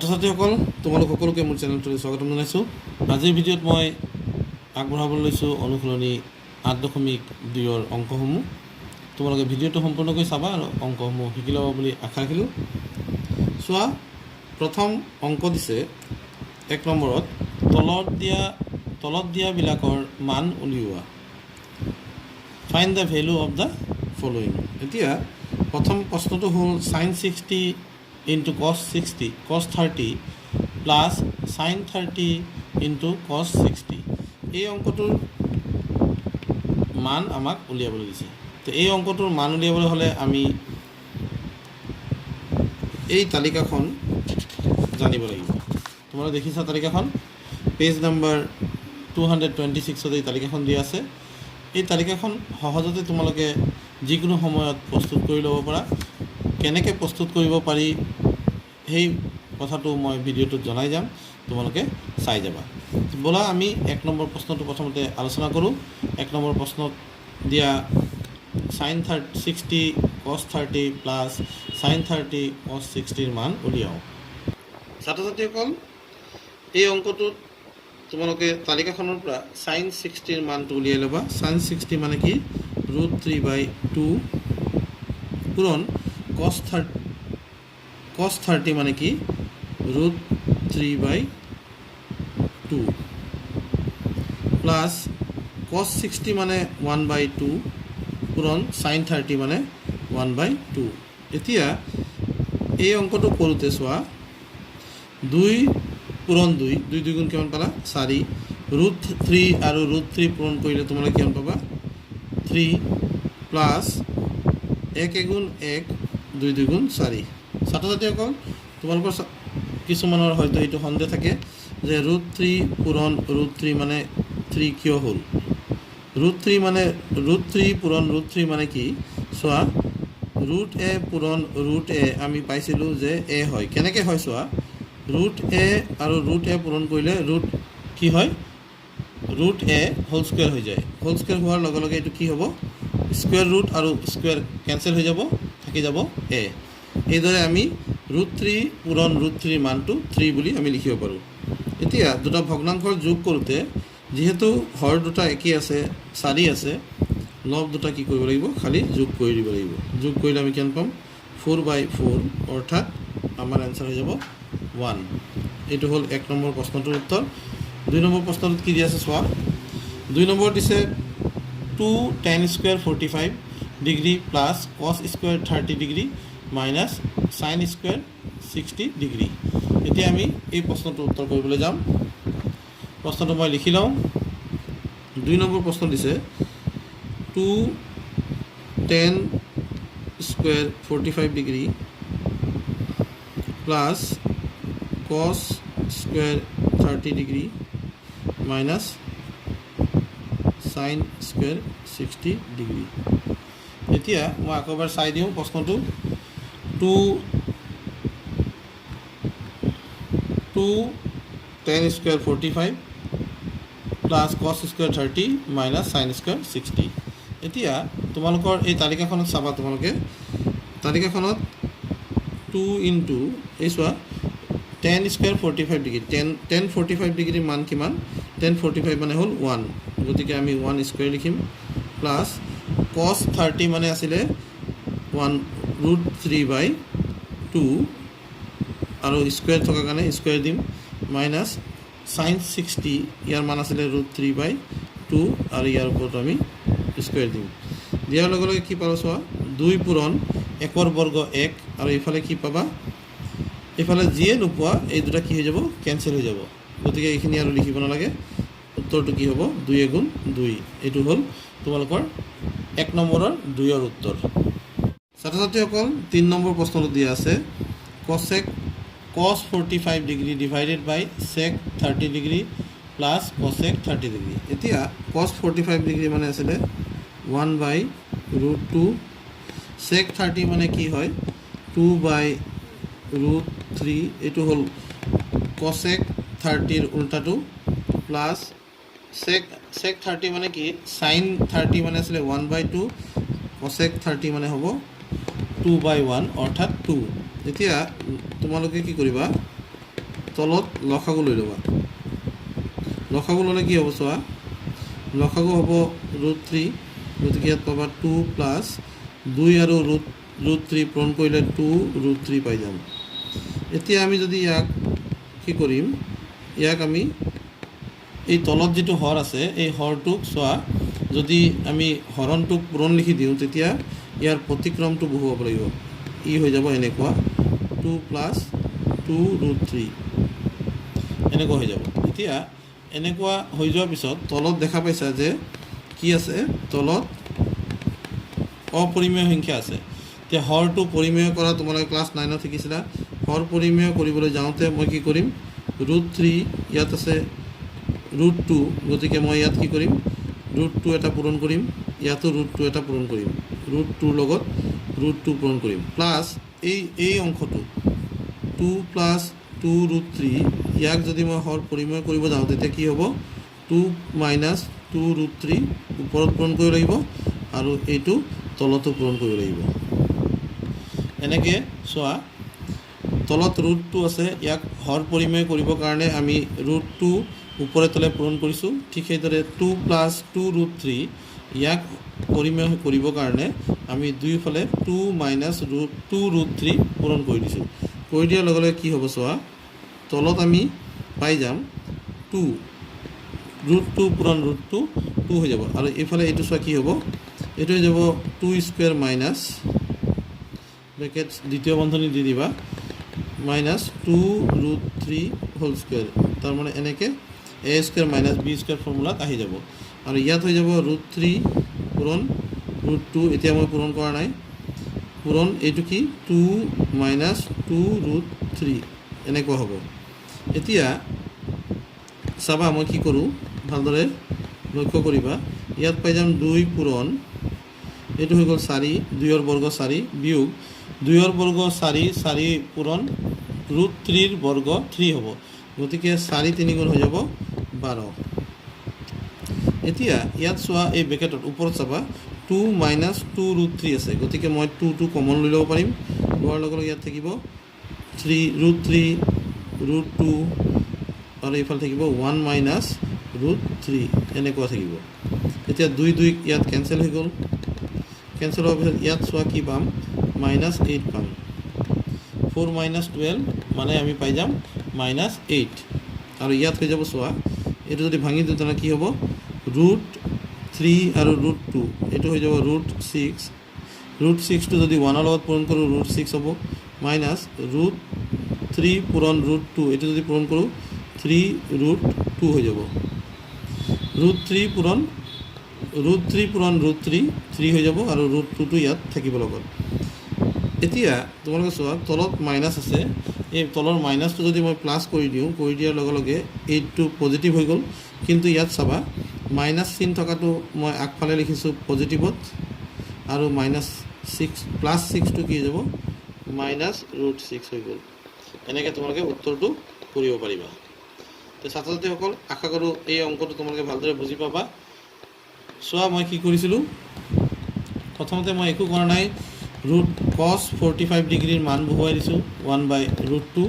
ছাত্ৰ-ছাত্ৰীসকল তোমালোক সকলোকে মোৰ চেনেলটোলৈ স্বাগতম জনাইছোঁ। আজিৰ ভিডিঅ'ত মই আগবঢ়াবলৈ লৈছোঁ অনুশীলনী 8.2ৰ অংকসমূহ। তোমালোকে ভিডিঅ'টো সম্পূৰ্ণকৈ চাবা আৰু অংকসমূহ শিকি ল'বা বুলি আশা ৰাখিলোঁ। চোৱা, প্ৰথম অংক দিছে 1 নম্বৰত তলত দিয়াবিলাকৰ মান উলিওৱা। Find the value of the following. এতিয়া প্ৰথম প্ৰশ্নটো হ'ল sin 60 into cos 30 plus sin 30 into cos 60। এই অংকটোৰ মান আমাক উলিয়াবলৈ দিছে। তো এই অংকটোৰ মান উলিয়াবলৈ হ'লে আমি এই তালিকাখন জানিব লাগিব। তোমালোকে দেখিছা তালিকাখন, পেজ নম্বৰ 226ত এই তালিকাখন দিয়া আছে। এই তালিকাখন সহজতে তোমালোকে যিকোনো সময়ত প্ৰস্তুত কৰি ল'ব পাৰা। কেনেকৈ প্ৰস্তুত কৰিব পাৰি সেই কথাটো মই ভিডিঅ'টোত জনাই যাম, তোমালোকে চাই যাবা। ব'লা আমি 1 নম্বৰ প্ৰশ্নটো প্ৰথমতে আলোচনা কৰোঁ। 1 নম্বৰ প্ৰশ্নত দিয়া sin 60 cos 30 plus sin 30 cos 60ৰ মান উলিয়াওঁ। ছাত্ৰ-ছাত্ৰীসকল, এই অংকটোত তোমালোকে তালিকাখনৰ পৰা sin 60ৰ মানটো উলিয়াই ল'বা। sin 60 মানে কি? √3/2 পূৰণ cos 30 মানে কি? √3/2 প্লাছ cos 60 মানে 1/2 পূৰণ sin 30 মানে 1/2। এতিয়া এই অংকটো কৰোঁতে চোৱা, 2 পূৰণ 2 2 গুণ কিমান পালা? 4। √3 আৰু √3 পূৰণ কৰিলে তোমালোকে কিমান পাবা? 3 প্লাছ 1 গুণ 1 2 গুণ 4। ছাত্ৰ-ছাত্ৰীসকল, তোমালোকৰ কিছুমানৰ হয়তো এইটো সন্দেহ থাকে যে √3 পূৰণ √3 মানে 3 কিয় হ'ল? √3 পূৰণ √3 মানে কি? চোৱা, √a পূৰণ √a আমি পাইছিলোঁ যে a হয়। কেনেকৈ হয় চোৱা, √a আৰু √a পূৰণ কৰিলে কি হয়? √a হোল স্কুৱেৰ হৈ যায়। হোল স্কুৱেৰ হোৱাৰ লগে লগে এইটো কি হ'ব? স্কুৱেৰ ৰুট আৰু স্কুৱেৰ কেঞ্চেল হৈ যাব, থাকি যাব a। এইদৰে আমি √3 পূৰণ √3 মানটো 3 বুলি আমি লিখিব পাৰোঁ। এতিয়া দুটা ভগ্নাংশৰ যোগ কৰোঁতে যিহেতু হৰ দুটা একেই আছে, 4 আছে, লব দুটা কি কৰিব লাগিব? খালি যোগ কৰি দিব লাগিব। যোগ কৰিলে আমি কিমান পাম? 4/4, অৰ্থাৎ আমাৰ এনচাৰ হৈ যাব 1। এইটো হ'ল 1 নম্বৰ প্ৰশ্নটোৰ উত্তৰ। 2 নম্বৰ প্ৰশ্নটোত কি দিয়া আছে চোৱা, 2 নম্বৰ দিছে 2 tan square 45 degree plus cos square 30 degree minus sin square 60 degree. এতিয়া আমি এই প্ৰশ্নটোৰ উত্তৰ কৰিবলৈ যাম। প্ৰশ্নটো মই লিখি লওঁ। 2 নম্বৰ প্ৰশ্ন দিছে 2 tan square 45 degree plus cos square 30 degree minus sin square 60 degree. এতিয়া মই আকৌ এবাৰ চাই দিওঁ প্ৰশ্নটো। 2 tan square 45 plus cos square 30 minus sin square 60। এতিয়া তোমালোকৰ এই তালিকাখনত চাবা, তোমালোকে তালিকাখনত 2 ইনটু এই চোৱা tan স্কুৱেৰ 45 ডিগ্ৰী, tan 45 ডিগ্ৰীৰ মান কিমান? tan 45 মানে হ'ল 1, গতিকে আমি 1 স্কুৱেৰ লিখিম, প্লাছ cos 30 মানে আছিলে 1√3/2 আৰু স্কুৱেৰ থকাৰ কাৰণে স্কুৱেৰ দিম, মাইনাছ sin 60 ইয়াৰ মান আছিলে √3/2 আৰু ইয়াৰ ওপৰত আমি স্কুৱেৰ দিম। দিয়াৰ লগে লগে কি পালোঁ চোৱা, 2 পূৰণ 1ৰ বৰ্গ 1 আৰু এইফালে কি পাবা? এইফালে যিয়ে নোপোৱা এই দুটা কি হৈ যাব? কেঞ্চেল হৈ যাব। গতিকে এইখিনি আৰু লিখিব নালাগে। উত্তৰটো কি হ'ব? 2 গুণ 2। এইটো হ'ল তোমালোকৰ 1 নম্বৰৰ 2ৰ উত্তৰ। ছাত্ৰ-ছাত্ৰীসকল, 3 নম্বৰ প্ৰশ্নটো দিয়া আছে cos 45 ডিগ্ৰী ডিভাইডেড বাই sec 30 degree plus cosec 30 degree. এতিয়া cos 45 ডিগ্ৰী মানে আছিলে 1/√2, sec 30 মানে কি হয়? 2/√3। এইটো হ'ল cosec 30ৰ উল্টাটো, প্লাছ sec 30 মানে কি? sin 30 মানে আছিলে 1/2, cosec 30 মানে হ'ব 2/1 অৰ্থাৎ 2। এতিয়া তোমালোকে কি কৰিবা, তলত লসাগু লৈ ল'বা লসাগু ল'লে কি হ'ব চোৱা লসাগু হ'ব √3 গতিকে ইয়াত পাবা 2 প্লাছ 2 আৰু √3 পূৰণ কৰিলে 2 √3 পাই যাম এতিয়া আমি যদি ইয়াক কি কৰিম ইয়াক আমি এই তলত যেটো হৰ আছে এই হৰটোক চোৱা যদি আমি হৰণটোক পূৰণ লিখি দিওঁ তেতিয়া ইয়াৰ প্ৰতিক্ৰমটো বহুৱাব লাগিব ই হৈ যাব এনেকুৱা 2 প্লাছ 2 √3 এনেকুৱা হৈ যাব এতিয়া এনেকুৱা হৈ যোৱাৰ পিছত তলত দেখা পাইছা যে কি আছে তলত অপৰিমেয় সংখ্যা আছে এতিয়া হৰটো পৰিমেয় কৰা তোমালোকে ক্লাছ 9ত শিকিছিলা হৰ পৰিমেয় কৰিবলৈ যাওঁতে মই কি কৰিম √3 ইয়াত আছে √2 গতিকে মই ইয়াত কি কৰিম √2 এটা পূৰণ কৰিম ইয়াতো √2 এটা পূৰণ কৰিম √2 লগত √2 পূৰণ কৰিম প্লাছ এই অংশটো 2 প্লাছ 2 √3 ইয়াক যদি মই হৰ পৰিমেয় কৰিব যাওঁ তেতিয়া কি হ'ব 2 মাইনাছ 2 √3 ওপৰত পূৰণ কৰিব লাগিব আৰু এইটো তলতো পূৰণ কৰিব লাগিব এনেকৈ চোৱা তলত √2 আছে ইয়াক হৰ পৰিমেয় কৰিবৰ কাৰণে আমি √2 ওপৰে তলে পূৰণ কৰিছোঁ ঠিক সেইদৰে 2 প্লাছ 2 √3 ইয়াক পৰিমেয় কৰিবৰ কাৰণে আমি দুয়োফালে 2 মাইনাছ 2 √3 পূৰণ কৰি দিছোঁ কৰি দিয়াৰ লগে লগে কি হ'ব চোৱা তলত আমি পাই যাম 2 √2 পূৰণ √2 2 হৈ যাব আৰু এইফালে এইটো চোৱা কি হ'ব এইটো হৈ যাব 2 স্কুৱেৰ মাইনাছ ব্ৰেকেট দ্বিতীয় বন্ধনী দি দিবা মাইনাছ 2 √3 হোল স্কুৱেৰ তাৰমানে এনেকৈ a square minus b square ফৰ্মুলাত আহি যাব আৰু ইয়াত হৈ যাব √3 পূৰণ √2 এতিয়া মই পূৰণ কৰা নাই পূৰণ এইটো কি 2 মাইনাছ 2 √3 এনেকুৱা হ'ব এতিয়া চাবা মই কি কৰোঁ ভালদৰে লক্ষ্য কৰিবা ইয়াত পাই যাম 2 পূৰণ এইটো হৈ গ'ল 4 2ৰ বৰ্গ 4 বিয়োগ 2ৰ বৰ্গ 4 4 পূৰণ √3ৰ বৰ্গ 3 হ'ব গতিকে 4 3 গুণ হৈ যাব 12 এতিয়া ইয়াত চোৱা এই ব্ৰেকেটত ওপৰত চাবা 2 মাইনাছ 2 √3 আছে গতিকে মই 2 কমন লৈ ল'ব পাৰিম লোৱাৰ লগে লগে ইয়াত থাকিব 3 √2 আৰু এইফালে থাকিব 1 মাইনাছ √3 এনেকুৱা থাকিব এতিয়া 2 2 ইয়াত কেঞ্চেল হৈ গ'ল কেঞ্চেল হোৱাৰ পিছত ইয়াত চোৱা কি পাম মাইনাছ 8 পাম 4 মাইনাছ 12 মানে আমি পাই যাম মাইনাছ 8 আৰু ইয়াত হৈ যাব চোৱা এইটো যদি ভাঙি দিওঁ তেনেহ'লে কি হ'ব √3 আৰু √2 এইটো হৈ যাব √6 √6টো যদি 1ৰ লগত পূৰণ কৰোঁ √6 হ'ব মাইনাছ √3 পূৰণ √2 এইটো যদি পূৰণ কৰোঁ 3 √2 হৈ যাব √3 পূৰণ √3 3 হৈ যাব আৰু √2টো ইয়াত থাকিব লগত এতিয়া তোমালোকে চোৱা তলত মাইনাছ আছে এই তলৰ মাইনাছটো যদি মই প্লাছ কৰি দিওঁ কৰি দিয়াৰ লগে লগে এইটো পজিটিভ হৈ গ'ল কিন্তু ইয়াত চাবা মাইনাছ চিন থকাটো মই আগফালে লিখিছোঁ পজিটিভত আৰু মাইনাছ 6 প্লাছ 6টো কি হৈ যাব মাইনাছ √6 হৈ গ'ল এনেকৈ তোমালোকে উত্তৰটো কৰিব পাৰিবা তো ছাত্ৰ ছাত্ৰীসকল আশা কৰোঁ এই অংকটো তোমালোকে ভালদৰে বুজি পাবা চোৱা মই কি কৰিছিলোঁ প্ৰথমতে মই একো কৰা নাই cos 45 ডিগ্ৰীৰ মান বহুৱাই দিছোঁ 1/√2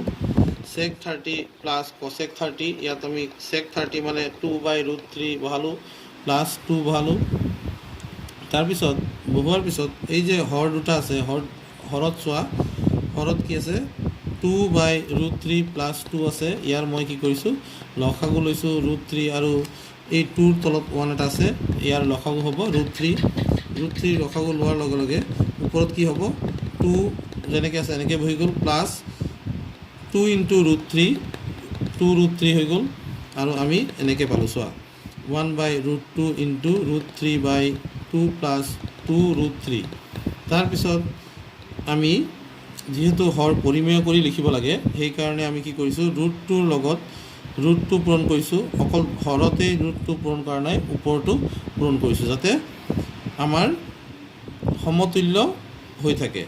sec 30 প্লাছ cosec 30 ইয়াত আমি sec 30 মানে 2/√3 বহালোঁ প্লাছ 2 বহালোঁ তাৰপিছত বহুৱাৰ পিছত এই যে হৰ দুটা আছে হৰত চোৱা হৰত কি আছে 2/√3 প্লাছ 2 আছে ইয়াৰ মই কি কৰিছোঁ লসাগু লৈছোঁ √3 আৰু এই 2ৰ তলত 1 এটা আছে ইয়াৰ লসাগু হ'ব √3 লসাগু লোৱাৰ লগে লগে ওপৰত কি হ'ব 2 যেনেকৈ আছে এনেকৈ বহি গ'ল প্লাছ 2 × √3 2 √3 হৈ গ'ল আৰু আমি এনেকৈ পালোঁ চোৱা 1/√2 × √3/2 প্লাছ 2 √3 তাৰপিছত আমি যেহেতু হৰ পৰিমেয় কৰি লিখিব লাগে সেইকাৰণে আমি কি কৰিছোঁ √2ৰ লগত √2 পূৰণ কৰিছোঁ অকল হৰতেই √2 পূৰণ কৰা নাই ওপৰতো পূৰণ কৰিছোঁ যাতে আমাৰ সমতুল্য হৈ থাকে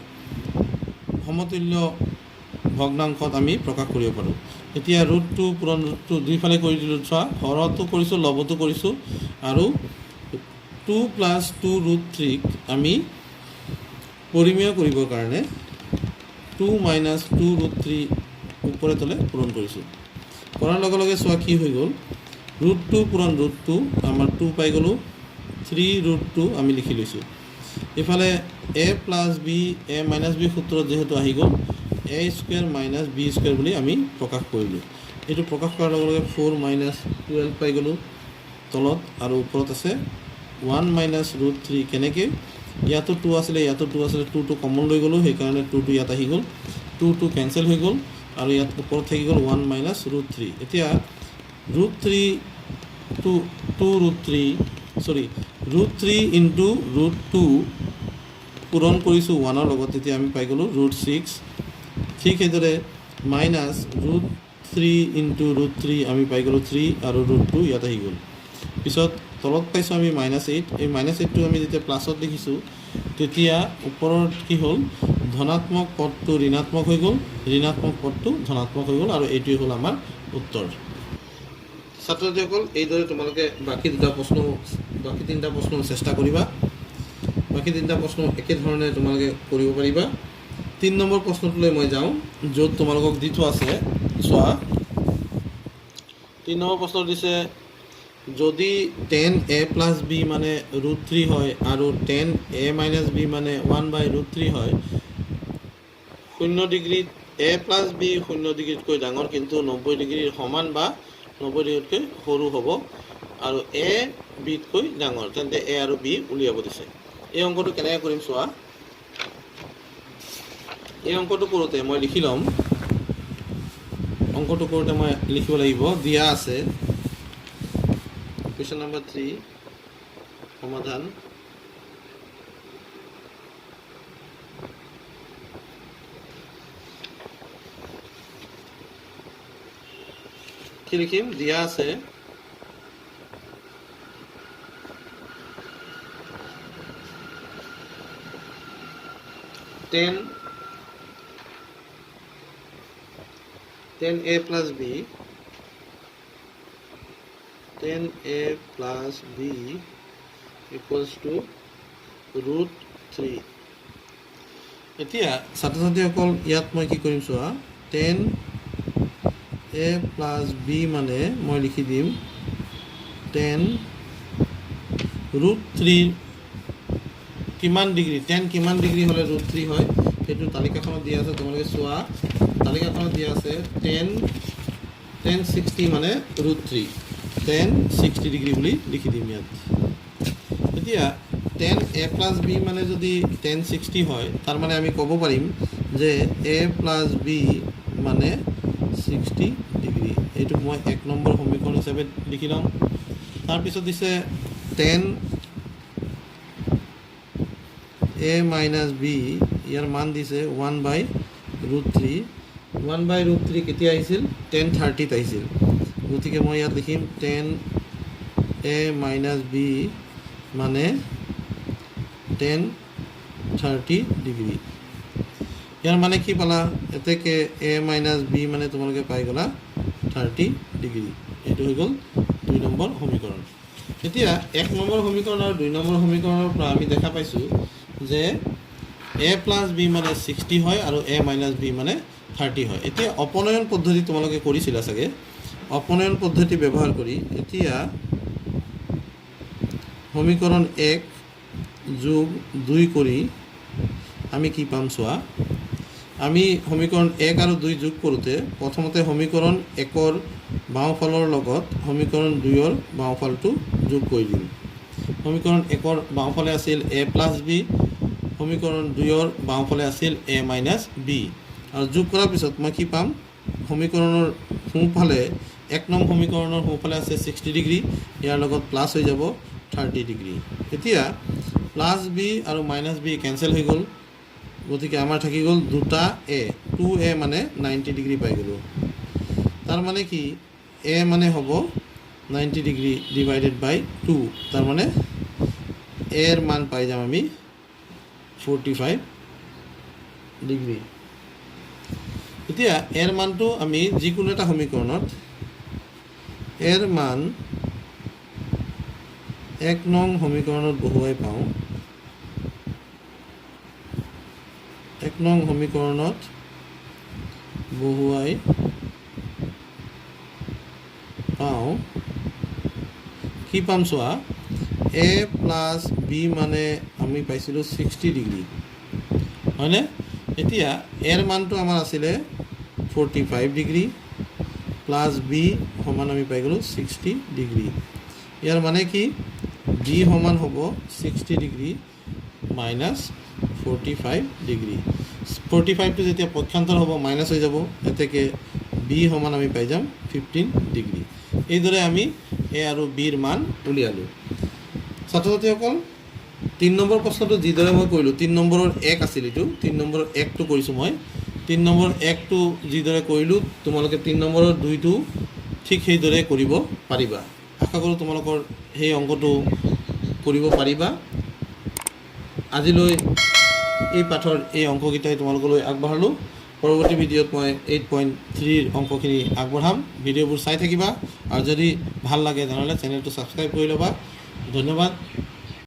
সমতুল্য ভগ্নাংশত আমি প্ৰকাশ কৰিব পাৰোঁ এতিয়া √2 পূৰণ √2 দুইফালে কৰি দিলোঁ চোৱা হৰতো কৰিছোঁ লবতো কৰিছোঁ আৰু 2 প্লাছ 2 √3ক আমি পৰিমেয় কৰিবৰ কাৰণে 2 মাইনাছ 2 √3 ওপৰে তলে পূৰণ কৰিছোঁ কৰাৰ লগে লগে চোৱা কি হৈ গ'ল √2 পূৰণ √2 আমাৰ 2 পাই গ'লোঁ 3√2 আমি লিখি লৈছোঁ ইফালে a plus b a minus b সূত্ৰত যেহেতু আহি গ'ল a square minus b square বুলি আমি প্ৰকাশ কৰিলোঁ এইটো প্ৰকাশ কৰাৰ লগে লগে 4 মাইনাছ 12 পাই গ'লোঁ তলত আৰু ওপৰত আছে 1 মাইনাছ √3 কেনেকৈ ইয়াতো 2 আছিলে ইয়াতো 2 আছিলে 2 কমন লৈ গ'লোঁ সেইকাৰণে 2 ইয়াত আহি গ'ল 2 কেঞ্চেল হৈ গ'ল আৰু ইয়াত ওপৰত থাকি গ'ল 1 মাইনাছ √3 এতিয়া √3 √3 ইনটু √2 পূৰণ কৰিছোঁ 1ৰ লগত তেতিয়া আমি পাই গ'লোঁ √6 ঠিক সেইদৰে মাইনাছ √3 ইনটু √3 আমি পাই গ'লোঁ 3 আৰু √2 ইয়াত আহি গ'ল পিছত তলত পাইছোঁ আমি -8 এই -8টো আমি যেতিয়া প্লাছত লিখিছোঁ তেতিয়া ওপৰত কি হ'ল ধনাত্মক পদটো ঋণাত্মক হৈ গ'ল ঋণাত্মক পদটো ধনাত্মক হৈ গ'ল আৰু এইটোৱেই হ'ল আমাৰ উত্তৰ ছাত্ৰ ছাত্ৰীসকল এইদৰে তোমালোকে বাকী তিনিটা প্ৰশ্ন চেষ্টা কৰিবা বাকী তিনিটা প্ৰশ্ন একেধৰণে তোমালোকে কৰিব পাৰিবা 3 নম্বৰ প্ৰশ্নটোলৈ মই যাওঁ য'ত তোমালোকক দি থোৱা আছে চোৱা 3 নম্বৰ প্ৰশ্ন দিছে যদি tan a প্লাছ b মানে √3 হয় আৰু tan a মাইনাছ b মানে 1/√3 হয় 0 ডিগ্ৰীত a প্লাছ b 0 ডিগ্ৰীতকৈ ডাঙৰ কিন্তু 90 ডিগ্ৰীৰ সমান বা 90 ডিগ্ৰীতকৈ সৰু হ'ব আৰু a bতকৈ ডাঙৰ তেন্তে a আৰু b উলিয়াব দিছে এই অংকটো কেনেকৈ কৰিম চোৱা এই অংকটো কৰোঁতে মই লিখি ল'ম অংকটো কৰোঁতে মই লিখিব লাগিব দিয়া আছে কুৱেশ্যন নম্বৰ 3 সমাধান কি লিখিম দিয়া আছে tan a plus b tan a plus b equals to √3 এতিয়া ছাত্ৰ ছাত্ৰীসকল ইয়াত মই কি কৰিম চোৱা tan a plus b মানে মই লিখি দিম tan √3 কিমান ডিগ্ৰী tan কিমান ডিগ্ৰী হ'লে √3 হয় সেইটো তালিকাখনত দিয়া আছে তোমালোকে চোৱা তালিকাখনত দিয়া আছে tan 60 মানে √3 tan 60 ডিগ্ৰী বুলি লিখি দিম ইয়াত এতিয়া tan a plus b মানে যদি tan 60 হয় তাৰ মানে আমি ক'ব পাৰিম যে a plus b মানে 60 ডিগ্ৰী এইটো মই 1 নম্বৰ সমীকৰণ হিচাপে লিখি ল'ম তাৰপিছত দিছে tan a minus b ইয়াৰ মান দিছে 1/√3 1/√3 কেতিয়া আহিছিল tan 30 আহিছিল গতিকে মই ইয়াত লিখিম tan a minus b মানে tan 30 ডিগ্ৰী ইয়াৰ মানে কি পালা এতেকে a minus b মানে তোমালোকে পাই গ'লা 30 ডিগ্ৰী এইটো হৈ গ'ল 2 নম্বৰ সমীকৰণ এতিয়া 1 নম্বৰ সমীকৰণ আৰু 2 নম্বৰ সমীকৰণৰ পৰা আমি দেখা পাইছোঁ যে a plus b মানে 60 হয় আৰু a minus b মানে 30 হয় এতিয়া অপনয়ন পদ্ধতি তোমালোকে কৰিছিলা চাগে অপনয়ন পদ্ধতি ব্যৱহাৰ কৰি এতিয়া সমীকৰণ 1 যোগ 2 কৰি আমি কি পাম চোৱা আমি সমীকৰণ 1 আৰু 2 যোগ কৰোঁতে প্ৰথমতে সমীকৰণ 1ৰ বাওঁফালৰ লগত সমীকৰণ 2ৰ বাওঁফালটো যোগ কৰি দিম সমীকৰণ 1ৰ বাওঁফালে আছিল a plus b সমীকৰণ 2ৰ বাওঁফালে আছিল a minus b আৰু যোগ কৰাৰ পিছত মই কি পাম সমীকৰণৰ সোঁফালে 1 নং সমীকৰণৰ সোঁফালে আছে 60 ডিগ্ৰী ইয়াৰ লগত প্লাছ হৈ যাব 30 ডিগ্ৰী এতিয়া প্লাছ b আৰু মাইনাছ b কেঞ্চেল হৈ গ'ল গতিকে আমাৰ থাকি গ'ল দুটা a 2a মানে 90 ডিগ্ৰী পাই গ'লোঁ তাৰ মানে কি a মানে হ'ব 90 ডিগ্ৰী ডিভাইডেড বাই 2 তাৰ মানে a এৰ মান পাই যাম আমি 45 ডিগ্ৰী এতিয়া এৰ মানটো আমি যিকোনো এটা সমীকৰণত এৰ মান 1 নং সমীকৰণত বহুৱাই পাওঁ 1 নং সমীকৰণত বহুৱাই পাওঁ কি পাম চোৱা a প্লাছ বি মানে আমি পাইছিলোঁ 60 ডিগ্ৰী হয়নে এতিয়া এৰ মানটো আমাৰ আছিলে 45 ডিগ্ৰী প্লাছ বি সমান আমি পাই গ'লোঁ 60 ডিগ্ৰী ইয়াৰ মানে কি বি সমান হ'ব 60 ডিগ্ৰী মাইনাছ 45 ডিগ্ৰী 45টো যেতিয়া পক্ষান্তৰ হ'ব মাইনাছ হৈ যাব এতেকে বি সমান আমি পাই যাম 15 ডিগ্ৰী এইদৰে আমি এ আৰু বিৰ মান উলিয়ালোঁ ছাত্ৰ ছাত্ৰীসকল 3 নম্বৰ প্ৰশ্নটো যিদৰে মই কৰিলোঁ 3 নম্বৰৰ 1 আছিল এইটো 3 নম্বৰৰ 1টো কৰিছোঁ মই 3 নম্বৰৰ 1টো যিদৰে কৰিলোঁ তোমালোকে 3 নম্বৰৰ 2টো ঠিক সেইদৰে কৰিব পাৰিবা আশা কৰোঁ তোমালোকৰ সেই অংকটো কৰিব পাৰিবা আজিলৈ এই পাঠৰ এই অংককেইটাই তোমালোকলৈ আগবঢ়ালোঁ পৰৱৰ্তী ভিডিঅ'ত মই 8.3ৰ অংকখিনি আগবঢ়াম ভিডিঅ'বোৰ চাই থাকিবা আৰু যদি ভাল লাগে তেনেহ'লে চেনেলটো ছাবস্ক্ৰাইব কৰি ল'বা ধন্যবাদ